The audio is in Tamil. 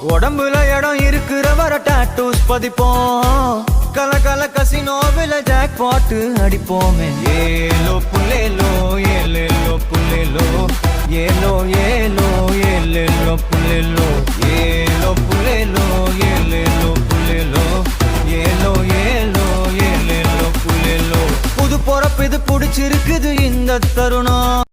உடம்புல இடம் இருக்கிற வர டாட்டூஸ் பதிப்போம். கல கல கசினோவில ஜாக் பாட்டு அடிப்போமே. ஏலோ புல்லேலோ ஏலேலோ புல்லேலோ ஏலோ ஏலோ ஏலேலோ புல்லேலோ ஏலோ புல்லேலோ ஏலேலோ புல்லேலோ ஏலோ ஏலோ ஏலேலோ புல்லேலோ. புது பொறப்பு இது புடிச்சிருக்குது இந்த தருணம்.